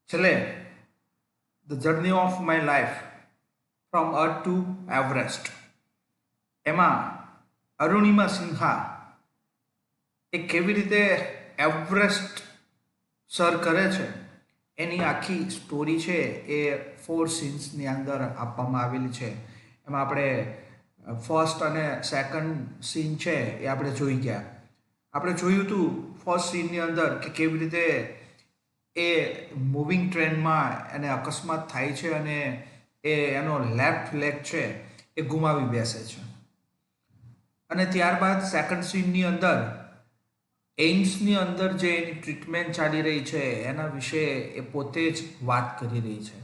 છેલ્લે the journey of my life from earth two Everest, એમાં અરુણિમા સિન્હા એ કેવી રીતે એવરેસ્ટ સર કરે છે એની આખી સ્ટોરી છે એ 4 સીન્સની અંદર આપવામાં આવેલી છે. એમાં આપણે ફર્સ્ટ અને સેકન્ડ સીન છે એ આપણે જોઈ ગયા. આપણે જોયું હતું ફર્સ્ટ સીનની અંદર કે કેવી રીતે એ મૂવિંગ ટ્રેનમાં એને અકસ્માત થાય છે અને એનો લેફ્ટ લેગ છે એ ગુમાવી બેસે છે. અને ત્યારબાદ સેકન્ડ સીનની અંદર એઇમ્સની અંદર જે એની ટ્રીટમેન્ટ ચાલી રહી છે એના વિશે એ પોતે જ વાત કરી રહી છે.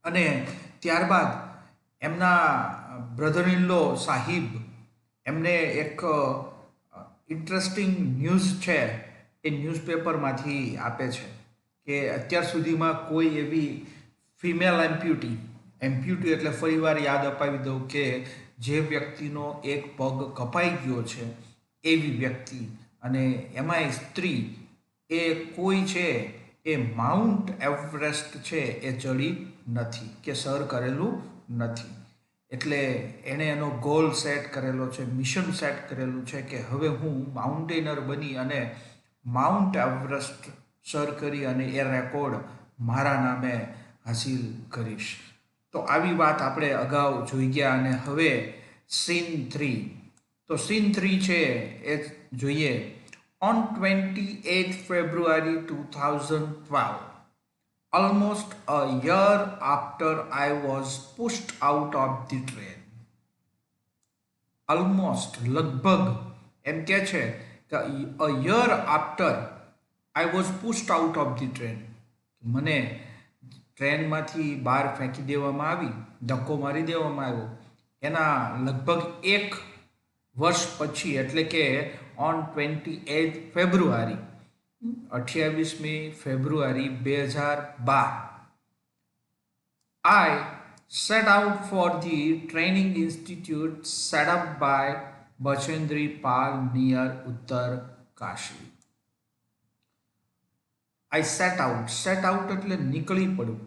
અને ત્યારબાદ એમના બ્રધર ઇન લો સાહિબ એમને એક ઇન્ટરેસ્ટિંગ ન્યૂઝ છે એ ન્યૂઝપેપરમાંથી આપે છે કે અત્યાર સુધીમાં કોઈ એવી ફિમેલ એમ્પ્યુટી એટલે ફરીવાર યાદ અપાવી દઉં કે જે વ્યક્તિનો એક પગ કપાઈ ગયો છે એવી વ્યક્તિ, અને એમાંય સ્ત્રી, એ કોઈ છે એ માઉન્ટ એવરેસ્ટ છે એ ચડી નથી કે સર કરેલું નથી. એટલે એણે એનો ગોલ સેટ કરેલો છે, મિશન સેટ કરેલું છે કે હવે હું માઉન્ટેનર બની અને માઉન્ટ એવરેસ્ટ સર કરી અને એ રેકોર્ડ મારા નામે હાસિલ કરીશ. તો આવી વાત આપણે અગાઉ જોઈ ગયા. અને હવે સીન 3, તો સીન 3 છે એ જોઈએ. On 28th February 2012, almost a year after I was pushed out of the train. Almost, લગભગ એમ કે છે કે a year after I was pushed out of the train. મને ટ્રેનમાંથી બહાર ફેંકી દેવામાં આવી, ધક્કો મારી દેવામાં આવ્યો. એના લગભગ 1 વર્ષ પછી, એટલે કે ઓન 28 ફેબ્રુઆરી, 28મી February 2012, I set out for the training institute set up by Bachendri Pal near Uttar Kashi. I set out એટલે નીકળી પડવું,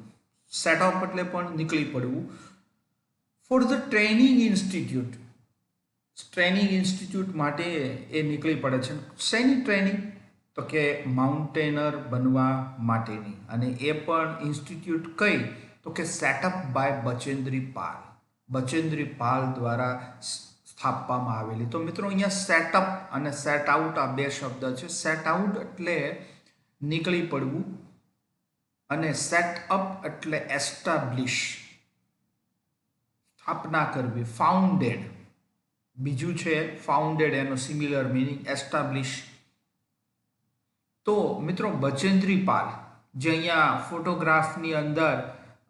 સેટ અપ એટલે પણ નીકળી પડવું. ફોર ધ ટ્રેનિંગ ઇન્સ્ટિટ્યૂટ માટે એ નીકળી પડે છે. શેની ટ્રેનિંગ? તો કે માઉન્ટેનર બનવા માટેની. અને એ પણ ઇન્સ્ટિટ્યૂટ કઈ? તો કે સેટઅપ બાય બચેન્દ્રી પાલ દ્વારા સ્થાપવામાં આવેલી. તો મિત્રો અહીંયા સેટઅપ અને સેટ આઉટ આ બે શબ્દ છે. સેટ આઉટ એટલે નીકળી પડવું અને સેટ અપ એટલે એસ્ટાબ્લિશ, સ્થાપના કરવી, ફાઉન્ડેડ. બીજું છે ફાઉન્ડેડ, એનો સિમિલર મિનિંગ એસ્ટાબ્લિશ. તો મિત્રો બચેન્દ્રી પાલ જે અહીંયા ફોટોગ્રાફની અંદર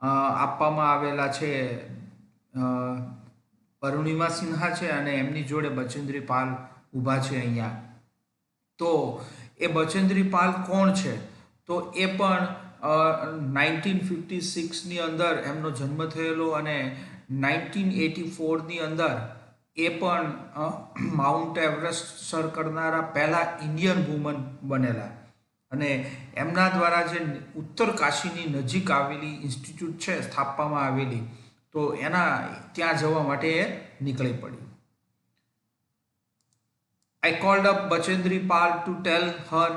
આપવામાં આવેલા છે, અરુણિમા સિન્હા છે અને એમની જોડે બચેન્દ્રી પાલ ઊભા છે અહીંયા. તો એ બચેન્દ્રી પાલ કોણ છે? તો એ પણ 1956ની અંદર એમનો જન્મ થયેલો અને 1984ની અંદર એ પણ માઉન્ટ એવરેસ્ટ સર કરનારા પહેલા ઇન્ડિયન વુમન બનેલા. અને એમના દ્વારા જે ઉત્તર કાશીની નજીક આવેલી ઇન્સ્ટિટ્યૂટ છે સ્થાપવામાં આવેલી, તો એના ત્યાં જવા માટે એ નીકળી પડી. I called up Bachendri Pal to tell her,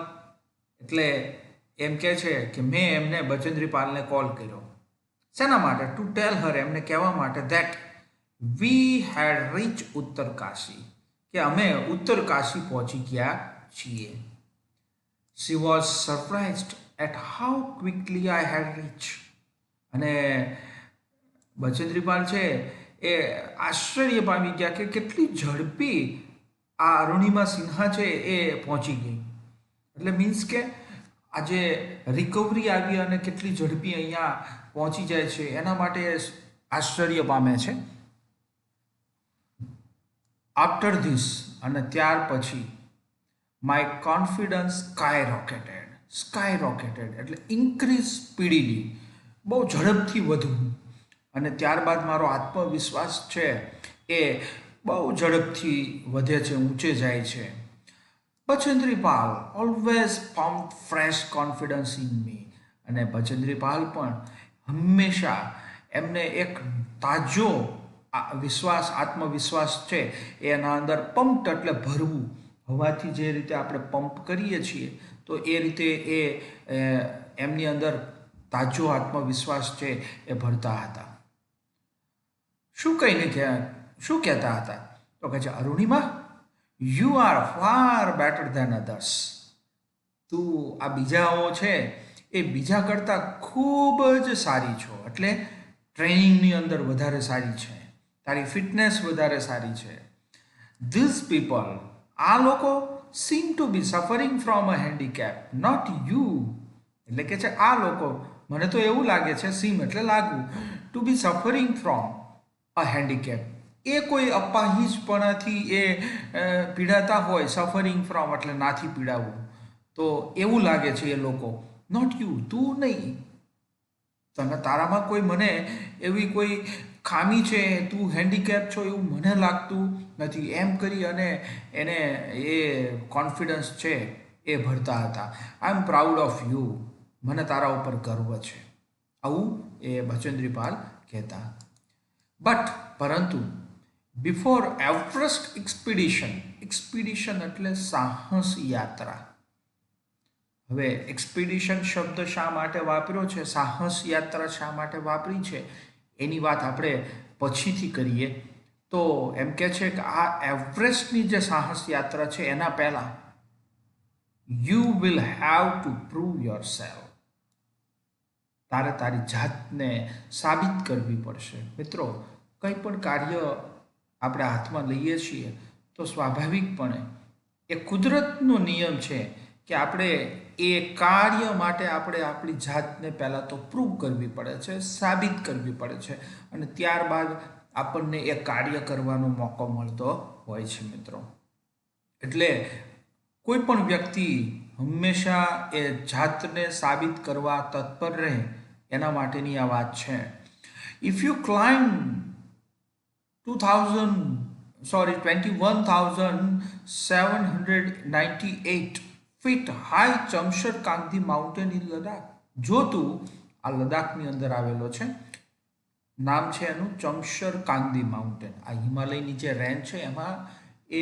એટલે એમ કે છે કે મેં એમને બચેન્દ્રી પાલને કોલ કર્યો. શેના માટે? ટુ ટેલ હર, એમને કહેવા માટે ધેટ વી હેડ રીચ ઉત્તર કાશી, કે અમે ઉત્તર કાશી પહોંચી ગયા છીએ. She was surprised at how quickly I had reach, અને બચેન્દ્રી પાલ છે એ આશ્ચર્ય પામી ગયા કે કેટલી ઝડપી આ અરુણિમા સિન્હા છે એ પહોંચી ગઈ. એટલે મીન્સ કે આજે રિકવરી આવી અને કેટલી ઝડપી અહીંયા પહોંચી જાય છે એના માટે આશ્ચર્ય પામે છે. આફ્ટર ધીસ, અને ત્યાર પછી, માય કોન્ફિડન્સ સ્કાય રોકેટેડ એટલે ઇન્ક્રીઝ સ્પીડીલી, બહુ ઝડપથી વધવું. અને ત્યારબાદ મારો આત્મવિશ્વાસ છે એ બહુ ઝડપથી વધે છે, ઊંચે જાય છે. Bachendri Pal always found fresh confidence in me. અને ભજેન્દ્રી પાલ પણ હંમેશા એમને એક તાજો વિશ્વાસ, આત્મવિશ્વાસ છે એના અંદર પંપ એટલે ભરવું, હવાથી જે રીતે આપણે પંપ કરીએ છીએ તો એ રીતે એમની અંદર તાજો આત્મવિશ્વાસ છે એ ભરતા હતા. શું કહેતા હતા? તો કહે છે, Arunima, you are far better than others. તું આ બીજાઓ છે એ બીજા કરતાં ખૂબ જ સારી છો. એટલે ટ્રેનિંગની અંદર વધારે સારી છે, તારી ફિટનેસ વધારે સારી છે. ધીસ પીપલ, આ લોકો, seem to be suffering from a handicap, not you. એટલે કે છે આ લોકો, મને તો એવું લાગે છે, seem એટલે લાગવું, to be suffering from a handicap, એ કોઈ અપાહિજપણાથી એ પીડાતા હોય, સફરિંગ ફ્રોમ એટલે નાથી પીડાવું, તો એવું લાગે છે એ લોકો. નોટ યુ, તું નહીં, તારામાં કોઈ મને એવી કોઈ ખામી છે, તું હેન્ડીકેપ છો એવું મને લાગતું નથી. એમ કરી અને એને એ કોન્ફિડન્સ છે એ ભરતા હતા. આઈ એમ પ્રાઉડ ઓફ યુ, મને તારા ઉપર ગર્વ છે, આવું એ ભજેન્દ્રી પાલ કહેતા. પરંતુ બિફોર એવરેસ્ટ એક્સપિડિશન એટલે સાહસ યાત્રા. હવે એક્સપિડિશન શબ્દ શા માટે વાપર્યો છે, સાહસ યાત્રા શા માટે વાપરી છે, એની વાત આપણે પછીથી કરીએ. તો એમ કે છે કે આ એવરેસ્ટની જે સાહસ યાત્રા છે એના પહેલા you will have to prove your self. તારે તારી જાતને સાબિત કરવી પડશે. મિત્રો, કંઈ પણ કાર્ય આપણે હાથમાં લઈએ છીએ તો સ્વાભાવિકપણે એ કુદરતનો નિયમ છે કે આપણે એ કાર્ય માટે આપણે આપણી જાતને પહેલાં તો પ્રૂવ કરવી પડે છે, સાબિત કરવી પડે છે, અને ત્યારબાદ આપણને એ કાર્ય કરવાનો મોકો મળતો હોય છે. મિત્રો, એટલે કોઈ પણ વ્યક્તિ હંમેશા એ જાતને સાબિત કરવા તત્પર રહે, એના માટેની આ વાત છે. If you climb 21,798 feet high Chamser Kangri mountain in Ladakh. જો તું આ લદ્દાખની અંદર આવેલો છે, નામ છે એનું ચમશર કાંગદી માઉન્ટેન. આ હિમાલયની જે રેન્જ છે એમાં એ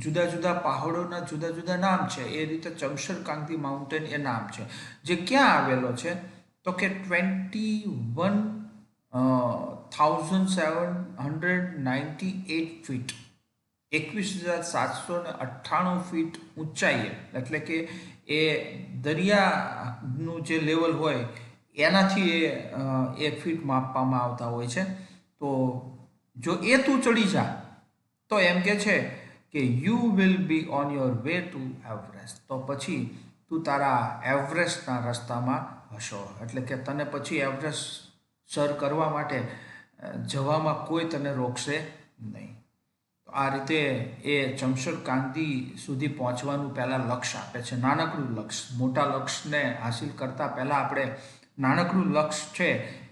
જુદા જુદા પહાડોના જુદા જુદા નામ છે. એ રીતે ચમશર કાંગદી માઉન્ટેન એ નામ છે, જે ક્યાં આવેલો છે તો કે 21,798 ફીટ, 21,798 ફીટ ઊંચાઈએ, એટલે કે એ દરિયાનું જે લેવલ હોય એનાથી એ ફીટ માપવામાં આવતા હોય છે. તો જો એ તું ચડી જા તો એમ કે છે કે you will be on your way to Everest. તો પછી તું તારા એવરેસ્ટના રસ્તામાં હશો. એટલે કે તને પછી એવરેસ્ટ સર કરવા માટે જવામાં કોઈ તને રોકશે નહીં. તો આ રીતે એ ચમશર કાંગદી સુધી પહોંચવાનું પહેલાં લક્ષ્ય આપે છે, નાનકડું લક્ષ્ય. મોટા લક્ષ્યને હાસિલ કરતાં પહેલાં આપણે નાનકડું લક્ષ્ય છે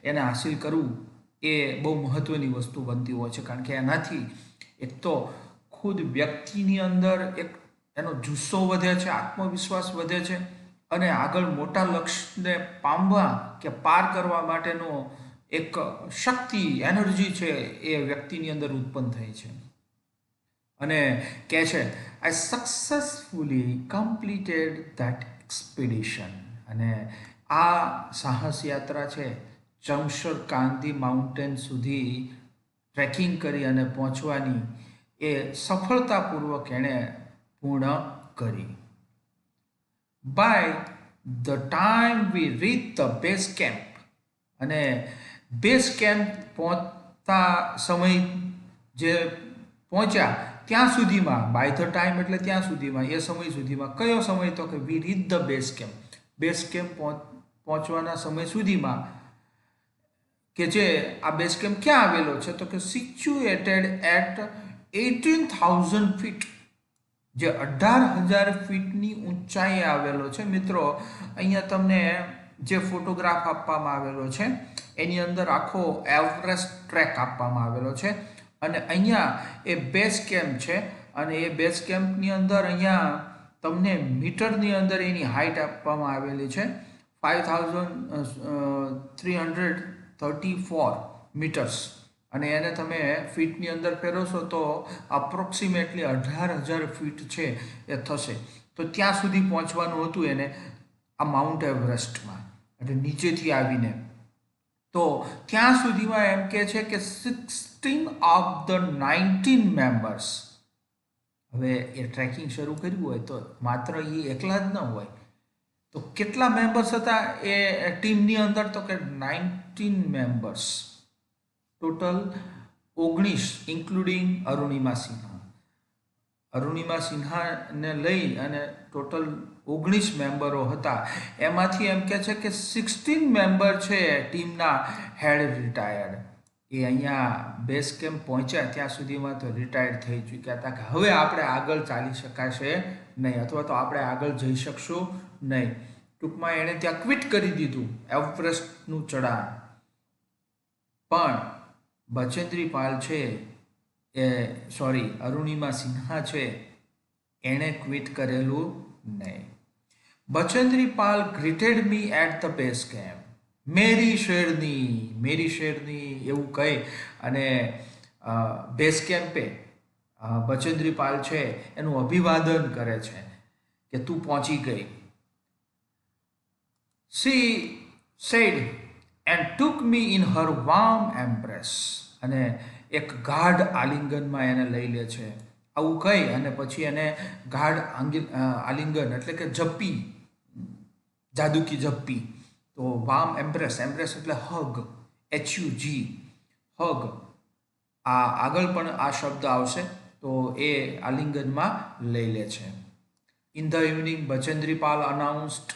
એને હાસિલ કરવું એ બહુ મહત્ત્વની વસ્તુ બનતી હોય છે. કારણ કે એનાથી એક તો ખુદ વ્યક્તિની અંદર એક એનો જુસ્સો વધે છે, આત્મવિશ્વાસ વધે છે, અને આગળ મોટા લક્ષ્યને પામવા કે પાર કરવા માટેનો એક શક્તિ, એનર્જી છે એ વ્યક્તિની અંદર ઉત્પન્ન થઈ છે. અને કહે છે, આઈ સક્સેસફુલી કમ્પ્લીટેડ ધેટ એક્સપિડિશન. અને આ સાહસ યાત્રા છે ચમશર કાંગદી માઉન્ટેન સુધી ટ્રેકિંગ કરી અને પહોંચવાની એ સફળતાપૂર્વક એણે પૂર્ણ કરી. By the time we reach the base camp, અને બેઝ કેમ્પ પહોંચતા સમય જે પહોંચ્યા ત્યાં સુધીમાં, બાય ધ ટાઈમ એટલે ત્યાં સુધીમાં, એ સમય સુધીમાં, કયો સમય તો કે we reach the base camp, base camp પહોંચવાના સમય સુધીમાં, કે જે આ બેઝ કેમ્પ ક્યાં આવેલો છે તો કે સિચ્યુએટેડ એટ 18,000 ફીટ, જે 18,000 ફીટની ઊંચાઈએ આવેલો છે. મિત્રો, અહીંયા તમને જે ફોટોગ્રાફ આપવામાં આવેલો છે એની અંદર આખો એવરેસ્ટ ટ્રેક આપવામાં આવેલો છે, અને અહીંયા એ બેઝ કેમ્પ છે. અને એ બેઝ કેમ્પની અંદર અહીંયા તમને મીટરની અંદર એની હાઇટ આપવામાં આવેલી છે. 5334 મીટર્સ, અને એને તમે ફીટની અંદર ફેરવશો તો અપ્રોક્સિમેટલી 18,000 ફીટ છે એ થશે. તો ત્યાં સુધી પહોંચવાનું હતું એને આ માઉન્ટ એવરેસ્ટમાં, એટલે નીચેથી આવીને. તો ત્યાં સુધીમાં એમ કે છે કે 16 ઓફ ધ 19 મેમ્બર્સ, હવે એ ટ્રેકિંગ શરૂ કર્યું હોય તો માત્ર એ એકલા જ ન હોય, તો કેટલા મેમ્બર્સ હતા એ ટીમની અંદર, તો કે 19 members total, 19 including Arunima Sinha. Arunima સિન્હાને લઈ અને ટોટલ 19 મેમ્બરો હતા. એમાંથી એમ કે છે કે 16 મેમ્બર છે ટીમના હેડ રિટાયર્ડ. એ અહીંયા બેઝ કેમ્પ પહોંચ્યા ત્યાં સુધીમાં તો રિટાયર્ડ થઈ ચૂક્યા હતા કે હવે આપણે આગળ ચાલી શકાશે નહીં, અથવા તો આપણે આગળ જઈ શકશું નહીં. ટૂંકમાં એણે ત્યાં ક્વિટ કરી દીધું એવરેસ્ટનું ચઢાણ. પણ બચેન્દ્રી પાલ છે અરુણિમા સિન્હા છે, એણે ક્વિટ કરેલું નહીં. Bachendri Pal greeted me at the base camp, મેરી શેરની એવું કહી અને બેઝ કેમ્પે બચેન્દ્રી પાલ છે એનું અભિવાદન કરે છે કે તું પહોંચી ગઈ. She said and took me in her warm embrace, અને એક ગાઢ આલિંગનમાં એને લઈ લે છે. આવું કહી અને પછી એને ગાઢ આલિંગન એટલે કે જપ્પી, જાદુકી જપ્પી. તો વાર્મ એમ્બ્રેસ, એમ્બ્રેસ એટલે હગ, HUG, હગ. આ આગળ પણ આ શબ્દ આવશે, તો એ આલિંગનમાં લઈ લે છે. In the evening Bachendri Pal અનાઉન્સ્ડ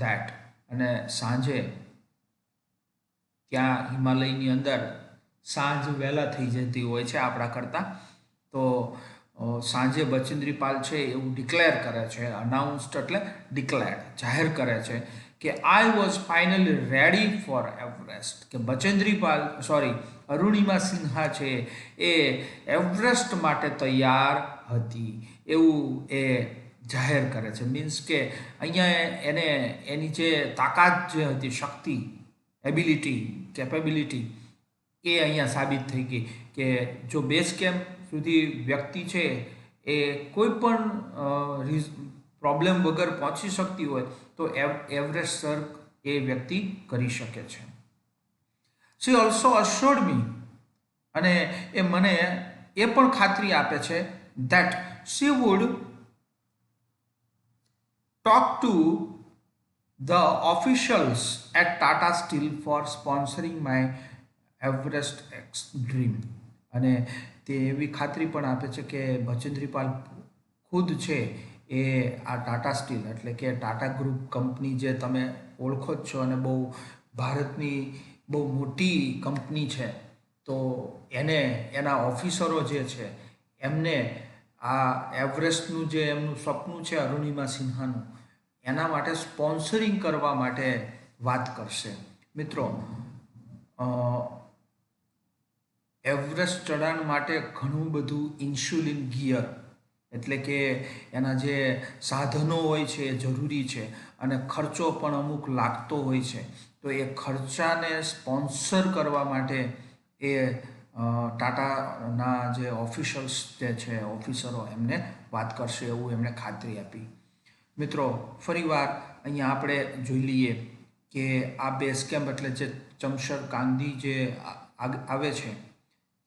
that, અને સાંજે ત્યાં હિમાલયની અંદર સાંજ વહેલા થઈ જતી હોય છે આપણા કરતાં, તો સાંજે બચેન્દ્રી પાલ છે એવું ડિક્લેર કરે છે. અનાઉન્સ્ડ એટલે ડિક્લેર, જાહેર કરે છે કે I was finally ready for Everest, કે બચેન્દ્રી પાલ અરુણિમા સિન્હા છે એ એવરેસ્ટ માટે તૈયાર હતી એવું એ જાહેર કરે છે. મીન્સ કે અહીંયા એને એની જે તાકાત જે હતી, શક્તિ, એબિલિટી, કેપેબિલિટી, એ અહીંયા સાબિત થઈ ગઈ કે જો બેઝ કેમ્પ સુધી વ્યક્તિ છે એ કોઈ પણ પ્રોબ્લેમ વગર પહોંચી શકતી હોય તો એવરેસ્ટ સર એ વ્યક્તિ કરી શકે છે. શી ઓલ્સો અશ્યોર્ડ મી, અને એ મને એ પણ ખાતરી આપે છે that she would talk to the officials at Tata Steel for sponsoring my Everest X dream. અને તે એવી ખાતરી પણ આપે છે કે બચેન્દ્રી પાલ ખુદ છે એ આ ટાટા સ્ટીલ એટલે કે ટાટા ગ્રુપ કંપની જે તમે ઓળખો જ છો અને બહુ ભારતની બહુ મોટી કંપની છે, તો એને એના ઓફિસરો જે છે એમને આ એવરેસ્ટનું જે એમનું સપનું છે અરુણિમા સિન્હાનું, એના માટે સ્પોન્સરિંગ કરવા માટે વાત કરશે. મિત્રો, એવરેસ્ટ ચઢાણ માટે ઘણું બધું ઇન્સ્યુલિન ગિયર એટલે કે એના જે સાધનો હોય છે એ જરૂરી છે, અને ખર્ચો પણ અમુક લાગતો હોય છે. તો એ ખર્ચાને સ્પોન્સર કરવા માટે એ ટાટાના જે ઓફિશિયલ્સ જે છે ઓફિસરો એમને વાત કરશે એવું એમણે ખાતરી આપી. મિત્રો, ફરીવાર અહીંયા આપણે જોઈ લઈએ કે આ બેઝ કેમ્પ એટલે જે ચમશર કાંદી જે આવે છે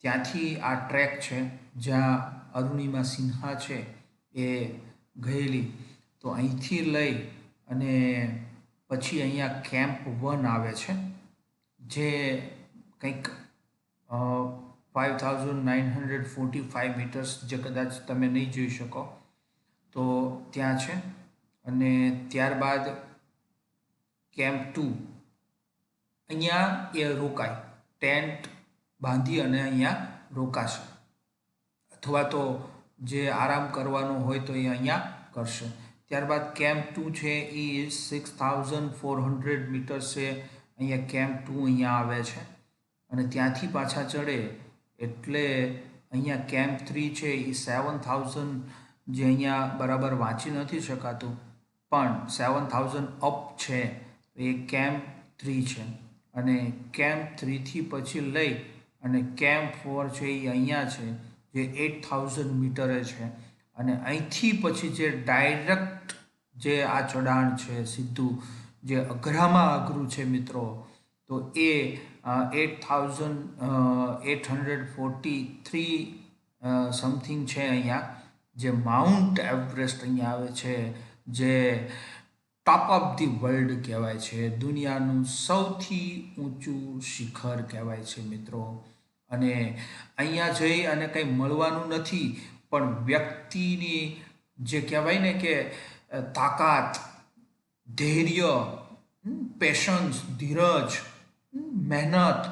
ત્યાંથી આ ટ્રેક છે જ્યાં અરુણિમા સિન્હા છે એ ગયેલી. તો અહીંથી લઈ અને પછી અહીંયા કેમ્પ 1 આવે છે જે કંઈક 5945 મીટર્સ, જે કદાચ તમે નહીં જોઈ શકો તો ત્યાં છે. અને ત્યારબાદ કેમ્પ 2, અહીંયા એ રોકાય, ટેન્ટ બાંધી અને અહીંયા રોકાશે, અથવા તો જે આરામ કરવાનો હોય તો એ અહીંયા કરશે. ત્યારબાદ કેમ્પ 2 છે એ 6400 મીટર્સ છે, અહીંયા કેમ્પ 2 અહીંયા આવે છે. અને ત્યાંથી પાછા ચડે એટલે અહીંયા કેમ્પ 3 છે એ 7000, જે અહીંયા બરાબર વાંચી નથી શકાતું પણ 7000 અપ છે, तो ये कैम्प 3 છે અને कैम्प 3 થી પછી લઈ અને कैम्प 4 છે એ અહીંયા છે જે 8000 મીટરે છે અને અહીંથી પછી જે ડાયરેક્ટ જે આ ચઢાણ છે સીધું જે અઘરામાં અઘરું છે મિત્રો તો એ 8843 સમથિંગ છે અહીંયા જે માઉન્ટ એવરેસ્ટ અહીંયા આવે છે જે ટોપ ઓફ ધી વર્લ્ડ કહેવાય છે દુનિયાનું સૌથી ઊંચું શિખર કહેવાય છે મિત્રો અને અહીંયા જઈ અને કંઈ મળવાનું નથી પણ વ્યક્તિની જે કહેવાય ને કે તાકાત ધૈર્ય પેશન્સ ધીરજ મહેનત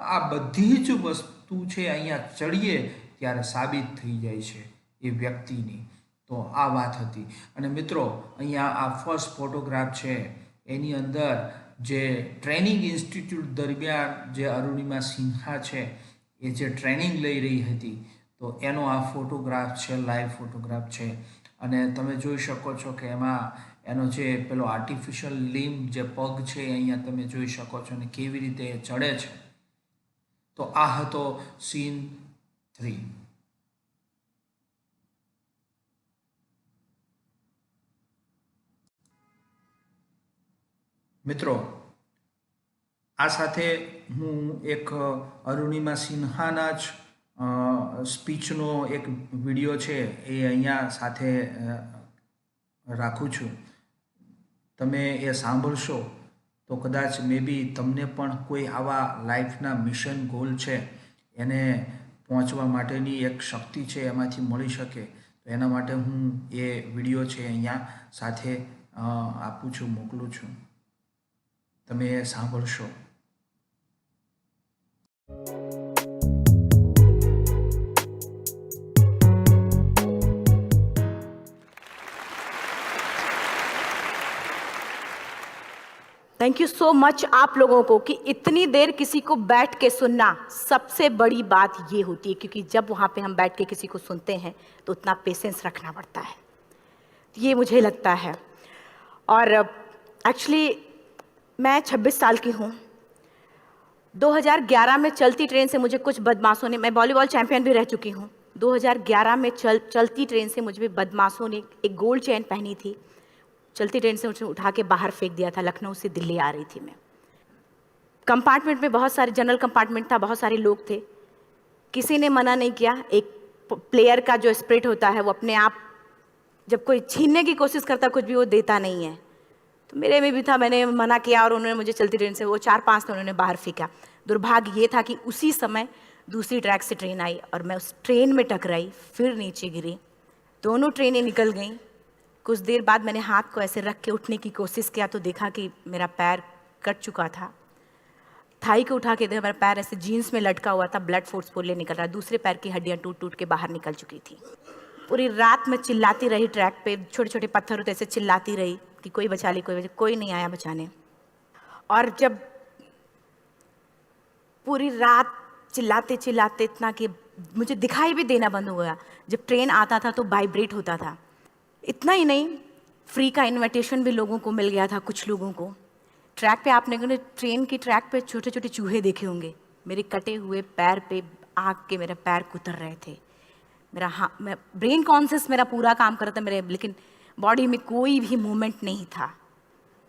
આ બધી જ વસ્તુ છે અહીંયા ચડીએ ત્યારે સાબિત થઈ જાય છે એ વ્યક્તિની તો આ વાત હતી અને મિત્રો અહીંયા આ ફર્સ્ટ ફોટોગ્રાફ છે એની અંદર જે ટ્રેનિંગ ઇન્સ્ટિટ્યૂટ દરમિયાન જે અરુણિમા સિન્હા છે એ જે ટ્રેનિંગ લઈ રહી હતી તો એનો આ ફોટોગ્રાફ છે લાઈવ ફોટોગ્રાફ છે અને તમે જોઈ શકો છો કે એમાં એનો જે પેલો આર્ટિફિશિયલ લીમ જે પગ છે એ અહીંયા તમે જોઈ શકો છો અને કેવી રીતે એ ચડે છે તો આ હતો સીન 3 મિત્રો આ સાથે હું એક અરુણિમા સિન્હાના જ સ્પીચનો એક વિડીયો છે એ અહીંયા સાથે રાખું છું તમે એ સાંભળશો તો કદાચ મે બી તમને પણ કોઈ આવા લાઈફના મિશન ગોલ છે એને પહોંચવા માટેની એક શક્તિ છે એમાંથી મળી શકે તો એના માટે હું એ વિડીયો છે અહીંયા સાથે આપું છું મોકલું છું તમે એ સાંભળશો थैंक यू सो मच आप लोगों को कि इतनी देर किसी को बैठ के सुनना सबसे बड़ी बात ये होती है क्योंकि जब वहाँ पे हम बैठ के किसी को सुनते हैं तो उतना पेशेंस रखना पड़ता है ये मुझे लगता है और एक्चुअली मैं 26 साल की हूँ 2011 में चलती ट्रेन से मुझे कुछ बदमाशों ने मैं वॉलीबॉल चैंपियन भी रह चुकी हूँ 2011 में चलती ट्रेन से मुझे बदमाशों ने एक गोल्ड चेन पहनी थी चलती ट्रेन से मुझे उठा के बाहर फेंक दिया था लखनऊ से दिल्ली आ रही थी मैं कंपार्टमेंट में बहुत सारे जनरल कंपार्टमेंट था बहुत सारे लोग थे किसी ने मना नहीं किया एक प्लेयर का जो स्पिरिट होता है वो अपने आप जब कोई छीनने की कोशिश करता कुछ भी वो देता नहीं है तो मेरे में भी था मैंने मना किया और उन्होंने मुझे चलती ट्रेन से वो 4-5 ने उन्होंने बाहर फेंका दुर्भाग्य ये था कि उसी समय दूसरी ट्रैक से ट्रेन आई और मैं उस ट्रेन में टकराई फिर नीचे गिरी दोनों ट्रेनें निकल गईं कुछ देर बाद मैंने हाथ को ऐसे रख के उठने की कोशिश किया तो देखा कि मेरा पैर कट चुका था थाई को उठा के देखा मेरा पैर ऐसे जीन्स में लटका हुआ था ब्लड फोर्सफुली निकल रहा दूसरे पैर की हड्डियाँ टूट टूट के बाहर निकल चुकी थी पूरी रात मैं चिल्लाती रही ट्रैक पे छोटे छोटे पत्थर होते ऐसे चिल्लाती रही कि कोई बचा ले कोई नहीं आया बचाने और जब पूरी रात चिल्लाते चिल्लाते इतना कि मुझे दिखाई भी देना बंद हो गया जब ट्रेन आता था तो वाइब्रेट होता था इतना ही नहीं फ्री का इनविटेशन भी लोगों को मिल गया था कुछ लोगों को ट्रैक पे आपने ट्रेन की ट्रैक पे छोटे छोटे चूहे देखे होंगे मेरे कटे हुए पैर पे आग के मेरे पैर कुतर रहे थे मैं ब्रेन कॉन्शियस मेरा पूरा काम कर रहा था मेरे लेकिन बॉडी में कोई भी मूवमेंट नहीं था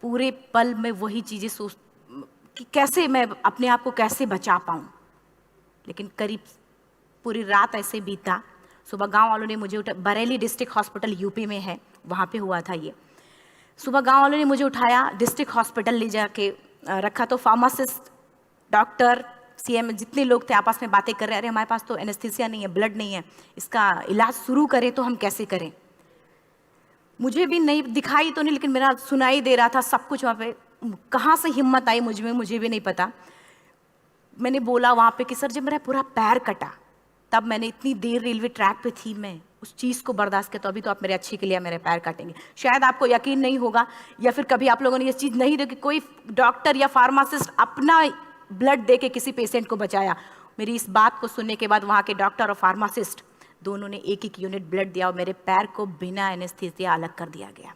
पूरे पल में वही चीज़ें सोच कि कैसे मैं अपने आप को कैसे बचा पाऊँ लेकिन करीब पूरी रात ऐसे बीता सुबह गांव वालों ने मुझे बरेली डिस्ट्रिक्ट हॉस्पिटल यूपी में है वहाँ पे हुआ था ये सुबह गांव वालों ने मुझे उठाया डिस्ट्रिक्ट हॉस्पिटल ले जाके रखा तो फार्मासिस्ट डॉक्टर सीएम जितने लोग थे आपस में बातें कर रहे अरे हमारे पास तो एनेस्थीसिया नहीं है ब्लड नहीं है इसका इलाज शुरू करें तो हम कैसे करें मुझे भी नहीं दिखाई तो नहीं लेकिन मेरा सुनाई दे रहा था सब कुछ वहाँ पे कहाँ से हिम्मत आई मुझ में मुझे भी नहीं पता मैंने बोला वहाँ पे कि सर जब मेरा पूरा पैर कटा तब मैंने इतनी देर रेलवे ट्रैक पे थी मैं उस चीज़ को बर्दाश्त किया तो अभी तो आप मेरे अच्छे के लिए मेरे पैर काटेंगे शायद आपको यकीन नहीं होगा या फिर कभी आप लोगों ने ये चीज़ नहीं देखी कोई डॉक्टर या फार्मासिस्ट अपना ब्लड दे के किसी पेशेंट को बचाया मेरी इस बात को सुनने के बाद वहाँ के डॉक्टर और फार्मासिस्ट दोनों ने एक यूनिट ब्लड दिया और मेरे पैर को बिना एनेस्थीसिया अलग कर दिया गया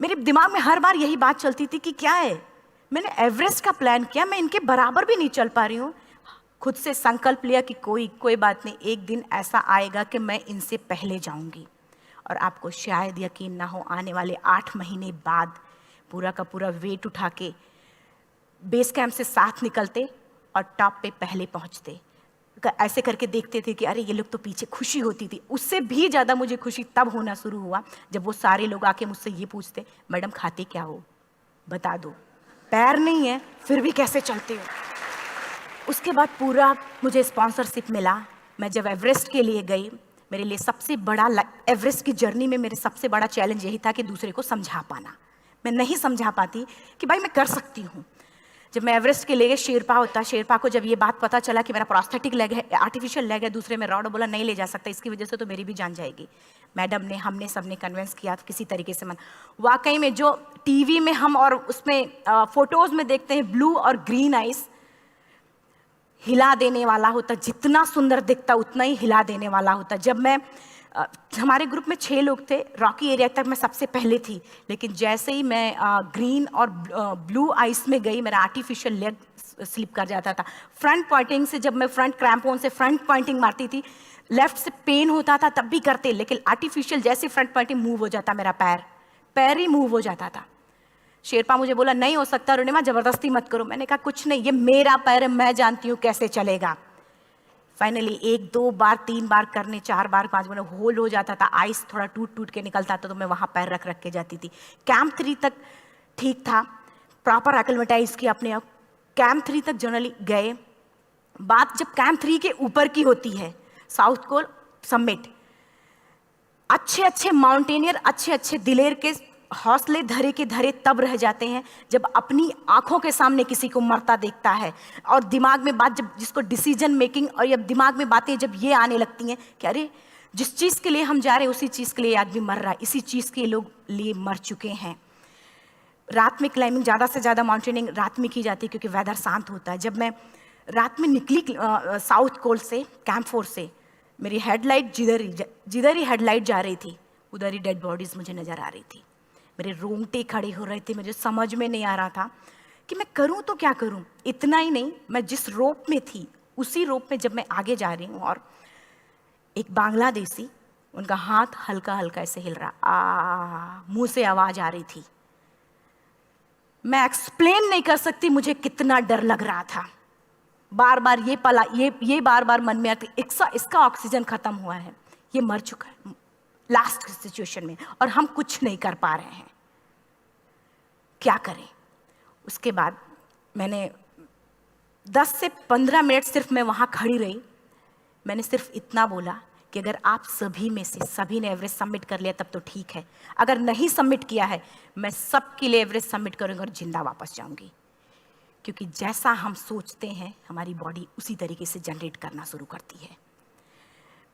मेरे दिमाग में हर बार यही बात चलती थी कि क्या है, मैंने एवरेस्ट का प्लान किया, मैं इनके बराबर भी नहीं चल पा रही हूँ। खुद से संकल्प लिया कि कोई बात नहीं, एक दिन ऐसा आएगा कि मैं इनसे पहले जाऊंगी। और आपको शायद यकीन ना हो, आने वाले 8 महीने बाद पूरा का पूरा वेट उठा के बेस कैंप से साथ निकलते और टॉप पे पहले पहुंचते। ऐसे करके देखते थे कि अरे ये लोग तो पीछे। खुशी होती थी। उससे भी ज़्यादा मुझे खुशी तब होना शुरू हुआ जब वो सारे लोग आके मुझसे ये पूछते, मैडम खाते क्या हो, बता दो, पैर नहीं है फिर भी कैसे चलते हो। उसके बाद पूरा मुझे स्पॉन्सरशिप मिला। मैं जब एवरेस्ट के लिए गई, मेरे लिए सबसे बड़ा एवरेस्ट की जर्नी में मेरे सबसे बड़ा चैलेंज यही था कि दूसरे को समझा पाना। मैं नहीं समझा पाती कि भाई मैं कर सकती हूँ। जब मैं एवरेस्ट के लिए गई, शेरपा को जब ये बात पता चला कि मेरा प्रोस्थेटिक लेग है, आर्टिफिशियल लेग है दूसरे में रॉड, बोला नहीं ले जा सकता, इसकी वजह से तो मेरी भी जान जाएगी। मैडम ने, हमने सबने कन्विंस किया किसी तरीके से मन। वाकई में जो टीवी में हम और उसमें फोटोज में देखते हैं ब्लू और ग्रीन आइस, हिला देने वाला होता, जितना सुंदर दिखता उतना ही हिला देने वाला होता। जब मैं हमारे ग्रुप में 6 लोग थे, रॉकी एरिया तक मैं सबसे पहले थी, लेकिन जैसे ही मैं ग्रीन और ब्लू आइस में गई, मेरा आर्टिफिशियल लेग स्लिप कर जाता था। फ्रंट पॉइंटिंग से, जब मैं फ्रंट क्रैम्पोन से फ्रंट पॉइंटिंग मारती थी, लेफ्ट से पेन होता था तब भी करते, लेकिन आर्टिफिशियल जैसे फ्रंट पॉइंटिंग मूव हो जाता, मेरा पैर ही मूव हो जाता था। शेरपा मुझे बोला नहीं हो सकता अरुणिमा, जबरदस्ती मत करो। मैंने कहा कुछ नहीं, ये मेरा पैर है, मैं जानती हूँ कैसे चलेगा। फाइनली 1 2 बार 3 बार करने, 4 बार 5 बार होल हो जाता था, आइस थोड़ा टूट के निकलता था, तो मैं वहाँ पैर रख के जाती थी। कैंप 3 तक ठीक था, प्रॉपर एक्लेमेटाइज किया अपने आप। कैंप 3 तक जनरली गए। बात जब कैंप 3 के ऊपर की होती है, साउथ कोल समिट, अच्छे माउंटेनियर, अच्छे दिलेर के हौसले धरे के धरे तब रह जाते हैं जब अपनी आंखों के सामने किसी को मरता देखता है, और दिमाग में बात, जब जिसको डिसीजन मेकिंग, और जब दिमाग में बातें जब ये आने लगती हैं कि अरे जिस चीज़ के लिए हम जा रहे हैं उसी चीज़ के लिए आदमी मर रहा है, इसी चीज़ के लोग लिए मर चुके हैं। रात में क्लाइंबिंग, ज़्यादा से ज़्यादा माउंटेनिंग रात में की जाती है क्योंकि वेदर शांत होता है। जब मैं रात में निकली साउथ कोल से, कैंप 4 से, मेरी हेडलाइट जिधर ही हेडलाइट जा रही थी उधर ही डेड बॉडीज मुझे नज़र आ रही थी। मेरे रोंगटे खड़े हो रहे थे, मुझे समझ में नहीं आ रहा था कि मैं करूं तो क्या करूं। इतना ही नहीं, मैं जिस रोप में थी उसी रोप में जब मैं आगे जा रही हूं और एक बांग्लादेशी, उनका हाथ हल्का हल्का ऐसे हिल रहा, मुंह से आवाज आ रही थी। मैं एक्सप्लेन नहीं कर सकती मुझे कितना डर लग रहा था। बार बार ये बार बार मन में आती, इसका ऑक्सीजन खत्म हुआ है, ये मर चुका है लास्ट सिचुएशन में, और हम कुछ नहीं कर पा रहे हैं, क्या करें। उसके बाद मैंने 10 से 15 मिनट सिर्फ मैं वहाँ खड़ी रही। मैंने सिर्फ इतना बोला कि अगर आप सभी में से सभी ने एवरेस्ट सबमिट कर लिया तब तो ठीक है, अगर नहीं सबमिट किया है मैं सबके लिए एवरेस्ट सबमिट करूँगी और जिंदा वापस जाऊँगी। क्योंकि जैसा हम सोचते हैं हमारी बॉडी उसी तरीके से जनरेट करना शुरू करती है।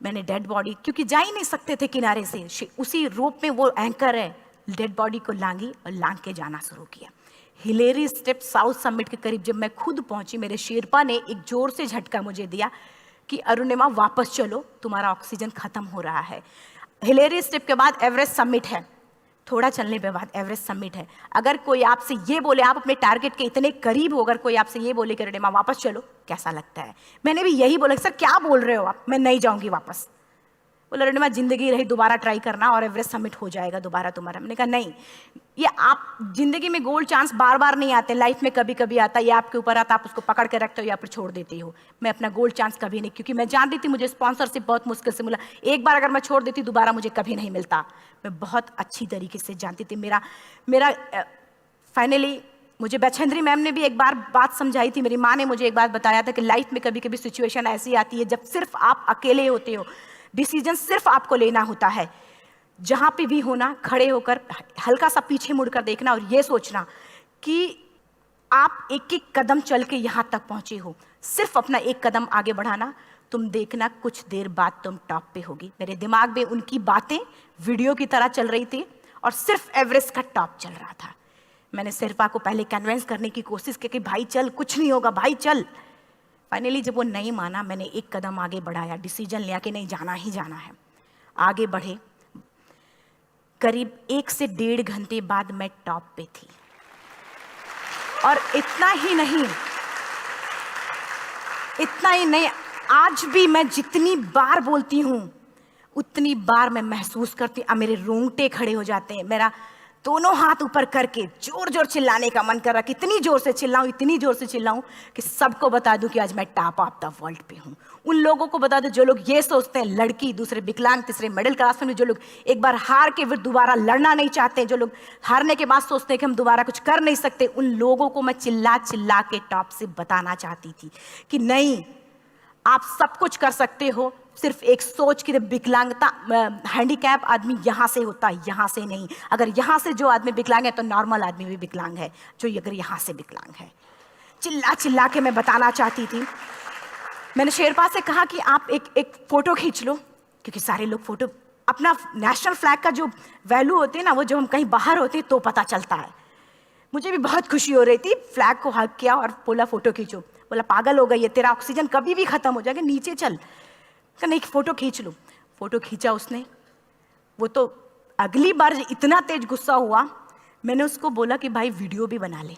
मैंने डेड बॉडी, क्योंकि जा ही नहीं सकते थे किनारे से, उसी रोप में वो एंकर है, डेड बॉडी को लांगी और लांग के जाना शुरू किया। हिलेरी स्टेप साउथ समिट के करीब जब मैं खुद पहुंची, मेरे शेरपा ने एक जोर से झटका मुझे दिया कि अरुणिमा वापस चलो, तुम्हारा ऑक्सीजन खत्म हो रहा है। हिलेरी स्टेप के बाद एवरेस्ट समिट है, थोड़ा चलने के बाद एवरेस्ट समिट है। अगर कोई आपसे ये बोले, आप अपने टारगेट के इतने करीब हो, अगर कोई आपसे ये बोले कि अरुणिमा वापस चलो, कैसा लगता है? मैंने भी यही बोला, सर क्या बोल रहे हो आप, मैं नहीं जाऊंगी वापस। बोला अरुणिमा जिंदगी रही, दोबारा ट्राई करना और एवरेस्ट समिट हो जाएगा दोबारा तुम्हारा। मैंने कहा नहीं, ये आप जिंदगी में गोल्ड चांस बार बार नहीं आते, लाइफ में कभी कभी आता है, ये आपके ऊपर आता, आप उसको पकड़ के रखते हो या फिर छोड़ देते हो। मैं अपना गोल्ड चांस कभी नहीं, क्योंकि मैं जानती थी मुझे स्पॉन्सरशिप बहुत मुश्किल से मिला, एक बार अगर मैं छोड़ देती दोबारा मुझे कभी नहीं मिलता। मैं बहुत अच्छी तरीके से जानती थी। मेरा फाइनली मुझे बछेंद्री मैम ने भी एक बार बात समझाई थी, मेरी माँ ने मुझे एक बात बताया था कि लाइफ में कभी कभी सिचुएशन ऐसी आती है जब सिर्फ आप अकेले होते हो, डिसीजन सिर्फ आपको लेना होता है। जहां पे भी होना, खड़े होकर हल्का सा पीछे मुड़कर देखना और ये सोचना कि आप एक एक कदम चल के यहां तक पहुंचे हो, सिर्फ अपना एक कदम आगे बढ़ाना, तुम देखना कुछ देर बाद तुम टॉप पे होगी। मेरे दिमाग में उनकी बातें वीडियो की तरह चल रही थी और सिर्फ एवरेस्ट का टॉप चल रहा था। मैंने शेरपा को पहले कन्विंस करने की कोशिश की कि भाई चल, कुछ नहीं होगा भाई चल। फाइनली जब वो नहीं माना, मैंने एक कदम आगे बढ़ाया, डिसीजन लिया कि नहीं, जाना ही जाना है। आगे बढ़े, करीब 1 से 1.5 घंटे बाद मैं टॉप पे थी। और इतना ही नहीं, आज भी मैं जितनी बार बोलती हूँ उतनी बार मैं महसूस करती हूँ, मेरे रोंगटे खड़े हो जाते हैं, मेरा दोनों हाथ ऊपर करके जोर जोर चिल्लाने का मन कर रहा, कितनी जोर से चिल्लाऊं, इतनी जोर से चिल्लाऊं कि सबको बता दूं कि आज मैं टॉप ऑफ द वर्ल्ड पे हूं। उन लोगों को बता दूं जो लोग ये सोचते हैं, लड़की, दूसरे विकलांग, तीसरे मिडिल क्लास में, जो लोग एक बार हार के फिर दोबारा लड़ना नहीं चाहते, जो लोग हारने के बाद सोचते हैं कि हम दोबारा कुछ कर नहीं सकते, उन लोगों को मैं चिल्ला चिल्ला के टॉप से बताना चाहती थी कि नहीं, आप सब कुछ कर सकते हो, सिर्फ एक सोच की विकलांगता, हैंडीकैप आदमी यहाँ से होता है, यहाँ से नहीं। अगर यहाँ से जो आदमी विकलांग है तो नॉर्मल आदमी भी विकलांग है, जो अगर यहाँ से विकलांग है। चिल्ला चिल्ला के मैं बताना चाहती थी। मैंने शेरपा से कहा कि आप एक फोटो खींच लो, क्योंकि सारे लोग फोटो, अपना नेशनल फ्लैग का जो वैल्यू होती है ना, वो जो हम कहीं बाहर होते हैं तो पता चलता है। मुझे भी बहुत खुशी हो रही थी, फ्लैग को हग किया और बोला फोटो खींचो। बोला पागल हो गई है, तेरा ऑक्सीजन कभी भी खत्म हो जाएगा, नीचे चल। नहीं, फोटो खींच लो। फोटो खींचा उसने। वो तो अगली बार इतना तेज गुस्सा हुआ, मैंने उसको बोला कि भाई वीडियो भी बना ले।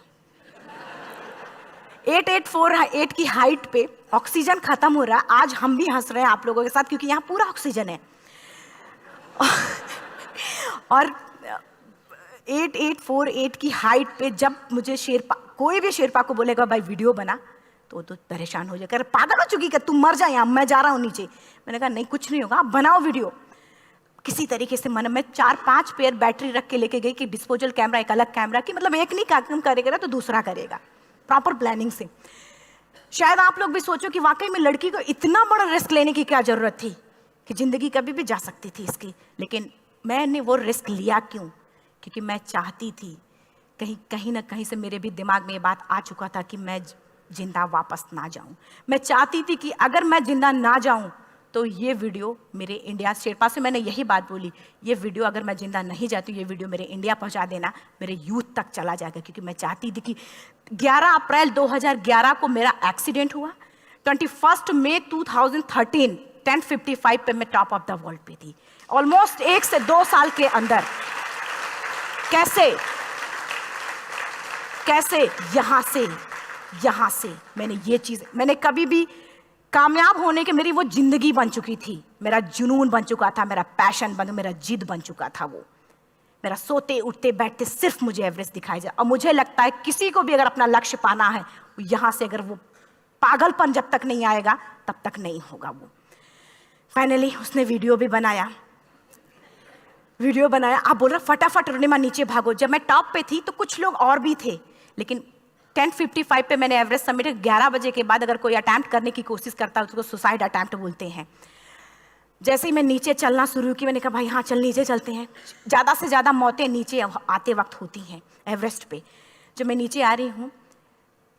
8848 की हाइट पे ऑक्सीजन खत्म हो रहा है, आज हम भी हंस रहे हैं आप लोगों के साथ क्योंकि यहाँ पूरा ऑक्सीजन है। और 8848 की हाइट पे जब मुझे शेरपा, कोई भी शेरपा को बोलेगा भाई वीडियो बना, तो परेशान हो जाएगा, पागल हो चुकी क्या, तुम मर जा, यहाँ मैं जा रहा हूँ नीचे। मैंने कहा नहीं, कुछ नहीं होगा, आप बनाओ वीडियो। किसी तरीके से मैं 4-5 पेयर बैटरी रख के लेके गई कि डिस्पोजल कैमरा, एक अलग कैमरा, कि मतलब एक नहीं काम करेगा तो दूसरा करेगा, प्रॉपर प्लानिंग से। शायद आप लोग भी सोचो कि वाकई में लड़की को इतना बड़ा रिस्क लेने की क्या जरूरत थी, कि जिंदगी कभी भी जा सकती थी इसकी। लेकिन मैंने वो रिस्क लिया क्यों? क्योंकि मैं चाहती थी, कहीं ना कहीं से मेरे भी दिमाग में ये बात आ चुका था कि मैं जिंदा वापस ना जाऊं। मैं चाहती थी कि अगर मैं जिंदा ना जाऊं तो ये वीडियो मेरे इंडिया, शेरपा से मैंने यही बात बोली, ये वीडियो अगर मैं जिंदा नहीं जाती, ये वीडियो मेरे इंडिया पहुंचा देना, मेरे यूथ तक चला जाएगा। क्योंकि मैं चाहती थी कि 11 अप्रैल 2011 को मेरा एक्सीडेंट हुआ, 21 मई 2013 10:55 पे मैं टॉप ऑफ द वर्ल्ड पे थी। ऑलमोस्ट 1 से 2 साल के अंदर कैसे यहां से मैंने ये चीज, मैंने कभी भी कामयाब होने के, मेरी वो जिंदगी बन चुकी थी, मेरा जुनून बन चुका था, मेरा पैशन मेरा जिद बन चुका था। वो मेरा सोते उठते बैठते सिर्फ मुझे एवरेस्ट दिखाई जाए। और मुझे लगता है किसी को भी अगर अपना लक्ष्य पाना है, यहां से अगर वो पागलपन जब तक नहीं आएगा तब तक नहीं होगा। वो फाइनली उसने वीडियो बनाया। आप बोल रहे फटाफट रोनिमा नीचे भागो। जब मैं टॉप पे थी तो कुछ लोग और भी थे, लेकिन 10:55 पे मैंने एवरेस्ट सबमिट। 11 बजे के बाद अगर कोई अटैम्प्ट करने की कोशिश करता है उसको सुसाइड अटैम्प्ट बोलते हैं। जैसे ही मैं नीचे चलना शुरू की, मैंने कहा भाई हाँ चल, नीचे चलते हैं। ज़्यादा से ज़्यादा मौतें नीचे आते वक्त होती हैं एवरेस्ट पे। जब मैं नीचे आ रही हूँ,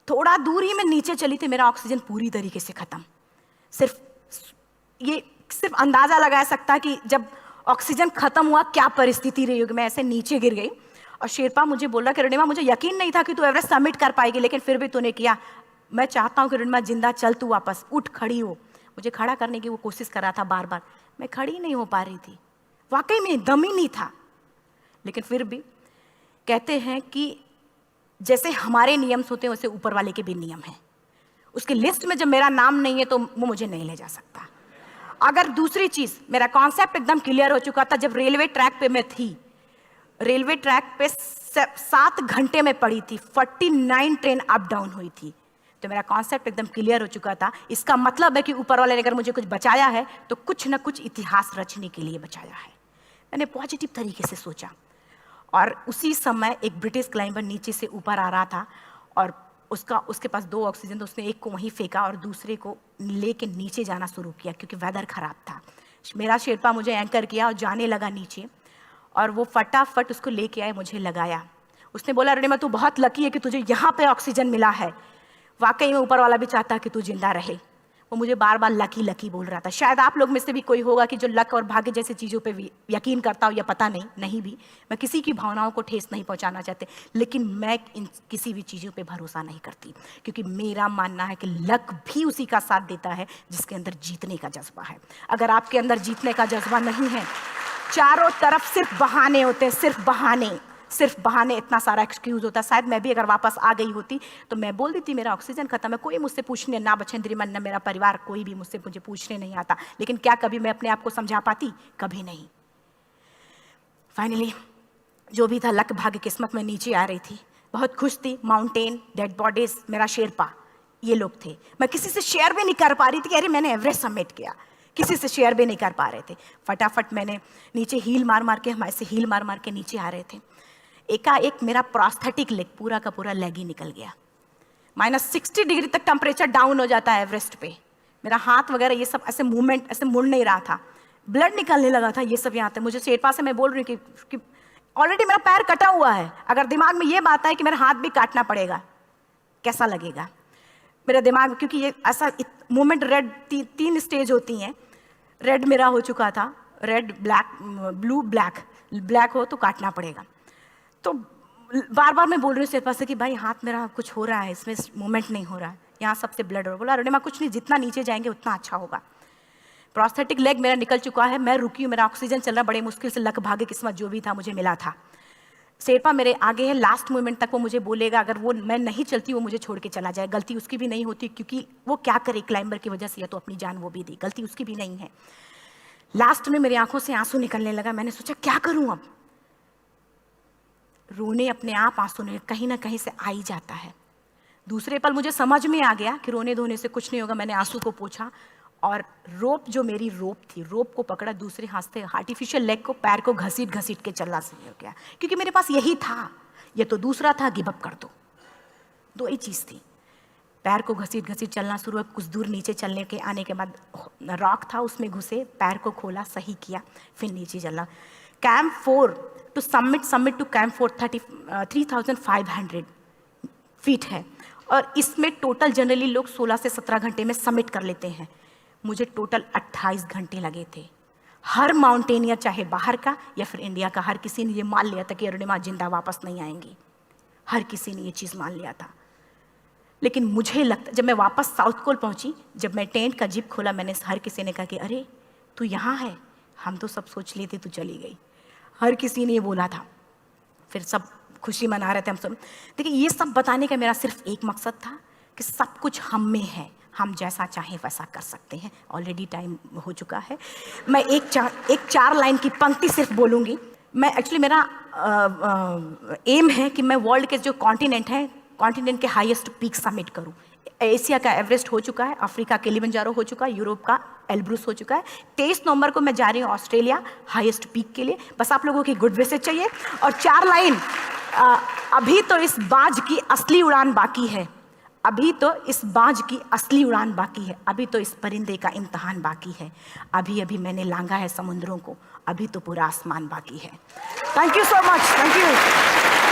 थोड़ा दूर ही मैं नीचे चली थी, मेरा ऑक्सीजन पूरी तरीके से ख़त्म। सिर्फ अंदाज़ा लगाया सकता है कि जब ऑक्सीजन खत्म हुआ क्या परिस्थिति रही होगी। मैं ऐसे नीचे गिर गई और शेरपा मुझे बोला कि रोनिमा, मुझे यकीन नहीं था कि तू एवरेस्ट सबमिट कर पाएगी, लेकिन फिर भी तूने किया। मैं चाहता हूँ कि रोनिमा जिंदा चल, तू वापस उठ, खड़ी हो। मुझे खड़ा करने की वो कोशिश कर रहा था बार बार, मैं खड़ी नहीं हो पा रही थी, वाकई में दम ही नहीं था। लेकिन फिर भी कहते हैं कि जैसे हमारे नियम होते हैं वैसे ऊपर वाले के भी नियम हैं। उसकी लिस्ट में जब मेरा नाम नहीं है तो वो मुझे नहीं ले जा सकता। अगर दूसरी चीज़, मेरा कॉन्सेप्ट एकदम क्लियर हो चुका था। जब रेलवे ट्रैक पे मैं थी, रेलवे ट्रैक पे 7 घंटे में पड़ी थी, 49 ट्रेन अप डाउन हुई थी, तो मेरा कॉन्सेप्ट एकदम क्लियर हो चुका था। इसका मतलब है कि ऊपर वाले ने अगर मुझे कुछ बचाया है तो कुछ ना कुछ इतिहास रचने के लिए बचाया है। मैंने पॉजिटिव तरीके से सोचा। और उसी समय एक ब्रिटिश क्लाइंबर नीचे से ऊपर आ रहा था और उसके पास 2 ऑक्सीजन, तो उसने एक को वहीं फेंका और दूसरे को लेके नीचे जाना शुरू किया क्योंकि वेदर खराब था। मेरा शेरपा मुझे एंकर किया और जाने लगा नीचे, और वो फटाफट उसको लेके आए, मुझे लगाया। उसने बोला, रोनिमा तू बहुत लकी है कि तुझे यहाँ पे ऑक्सीजन मिला है। वाकई में ऊपर वाला भी चाहता है कि तू जिंदा रहे। वो मुझे बार बार लकी लकी बोल रहा था। शायद आप लोग में से भी कोई होगा कि जो लक और भाग्य जैसी चीज़ों पे यकीन करता हो, या पता नहीं भी। मैं किसी की भावनाओं को ठेस नहीं पहुंचाना चाहती, लेकिन मैं इन किसी भी चीज़ों पे भरोसा नहीं करती, क्योंकि मेरा मानना है कि लक भी उसी का साथ देता है जिसके अंदर जीतने का जज्बा है। अगर आपके अंदर जीतने का जज्बा नहीं है, चारों तरफ सिर्फ बहाने होते हैं, सिर्फ बहाने, इतना सारा एक्सक्यूज होता है। शायद मैं भी अगर वापस आ गई होती तो मैं बोल देती मेरा ऑक्सीजन खत्म है, कोई मुझसे पूछने ना बछेंद्री मन ना मेरा परिवार, कोई भी मुझे पूछने नहीं आता। लेकिन क्या कभी मैं अपने आप को समझा पाती? कभी नहीं। फाइनली जो भी था, लक भाग्य किस्मत में नीचे आ रही थी, बहुत खुश थी। माउंटेन, डेड बॉडीज, मेरा शेरपा, ये लोग थे। मैं किसी से शेयर भी नहीं कर पा रही थी कि अरे मैंने एवरेस्ट सबमिट किया, किसी से शेयर भी नहीं कर पा रहे थे। फटाफट मैंने नीचे हील मार मार के, हमारे से हील मार मार के नीचे आ रहे थे। एकाएक मेरा प्रोस्थेटिक लेग, पूरा का पूरा लेग ही निकल गया। -60 डिग्री तक टेम्परेचर डाउन हो जाता है एवरेस्ट पे। मेरा हाथ वगैरह ये सब ऐसे मूवमेंट, ऐसे मुड़ नहीं रहा था, ब्लड निकलने लगा था, ये सब यहाँ पे। मुझे शेरपा से मैं बोल रही हूँ कि ऑलरेडी मेरा पैर कटा हुआ है, अगर दिमाग में ये बात है कि मेरा हाथ भी काटना पड़ेगा, कैसा लगेगा मेरा दिमाग? क्योंकि ये ऐसा मूवमेंट, रेड 3 स्टेज होती हैं। रेड मेरा हो चुका था, रेड, ब्लैक, ब्लू, ब्लैक हो तो काटना पड़ेगा। तो बार बार मैं बोल रही हूँ शेरपा से कि भाई हाथ मेरा कुछ हो रहा है, इसमें मूवमेंट नहीं हो रहा है, यहाँ सबसे ब्लड हो रहा है। बोला अरुणिमा कुछ नहीं, जितना नीचे जाएंगे उतना अच्छा होगा। प्रोस्थेटिक लेग मेरा निकल चुका है, मैं रुकी हूँ, मेरा ऑक्सीजन चल रहा, बड़े मुश्किल से, लक भाग्य किस्मत जो भी था मुझे मिला था। शेरपा मेरे आगे है, लास्ट मोमेंट तक वो मुझे बोलेगा, अगर वो मैं नहीं चलती वो मुझे छोड़ के चला जाए। गलती उसकी भी नहीं होती, क्योंकि वो क्या करे क्लाइंबर की वजह से, या तो अपनी जान वो भी दी, गलती उसकी भी नहीं है। लास्ट में मेरी आंखों से आंसू निकलने लगा। मैंने सोचा क्या करूं अब? रोने अपने आप आंसू ने कहीं ना कहीं से आ ही जाता है। दूसरे पल मुझे समझ में आ गया कि रोने धोने से कुछ नहीं होगा। मैंने आंसू को पोंछा और रोप, जो मेरी रोप थी, रोप को पकड़ा दूसरे हाथ से, आर्टिफिशियल लेग को, पैर को घसीट घसीट के चलना शुरू हो गया, क्योंकि मेरे पास यही था। ये तो दूसरा था, गिव अप कर दो ही चीज़ थी। पैर को घसीट घसीट चलना शुरू हुआ। कुछ दूर नीचे चलने के आने के बाद रॉक था, उसमें घुसे, पैर को खोला, सही किया, फिर नीचे चला। Camp 4 to summit to camp 4 3500 feet है, और इसमें टोटल जनरली लोग 16 से 17 घंटे में समिट कर लेते हैं। मुझे टोटल 28 घंटे लगे थे। हर माउंटेनियर, चाहे बाहर का या फिर इंडिया का, हर किसी ने ये मान लिया था कि अरुणिमा जिंदा वापस नहीं आएंगी। हर किसी ने ये चीज़ मान लिया था। लेकिन मुझे लगता, जब मैं वापस साउथ पोल पहुंची, जब मैं टेंट का जिप खोला, मैंने, हर किसी ने कहा कि अरे तू यहाँ है, हम तो सब सोच लिए थे तू चली गई। हर किसी ने ये बोला था। फिर सब खुशी मना रहे थे हम सब। देखिए, ये सब बताने का मेरा सिर्फ एक मकसद था कि सब कुछ हम में है, हम जैसा चाहें वैसा कर सकते हैं। ऑलरेडी टाइम हो चुका है। मैं एक 4 लाइन की पंक्ति सिर्फ बोलूँगी। मैं एक्चुअली, मेरा एम है कि मैं वर्ल्ड के जो कॉन्टिनेंट हैं, कॉन्टिनेंट के हाईएस्ट पीक समिट करूं। एशिया का एवरेस्ट हो चुका है, अफ्रीका किलिमंजारो हो चुका है, यूरोप का एल्ब्रूस हो चुका है। 23 नवंबर को मैं जा रही हूँ ऑस्ट्रेलिया हाईएस्ट पीक के लिए। बस आप लोगों की गुड विशेस चाहिए। और 4 लाइन, अभी तो इस बाज की असली उड़ान बाकी है, अभी तो इस बाज की असली उड़ान बाकी है, अभी तो इस परिंदे का इम्तहान बाकी है, अभी अभी मैंने लांघा है समुद्रों को, अभी तो पूरा आसमान बाकी है। Thank you so much, thank you.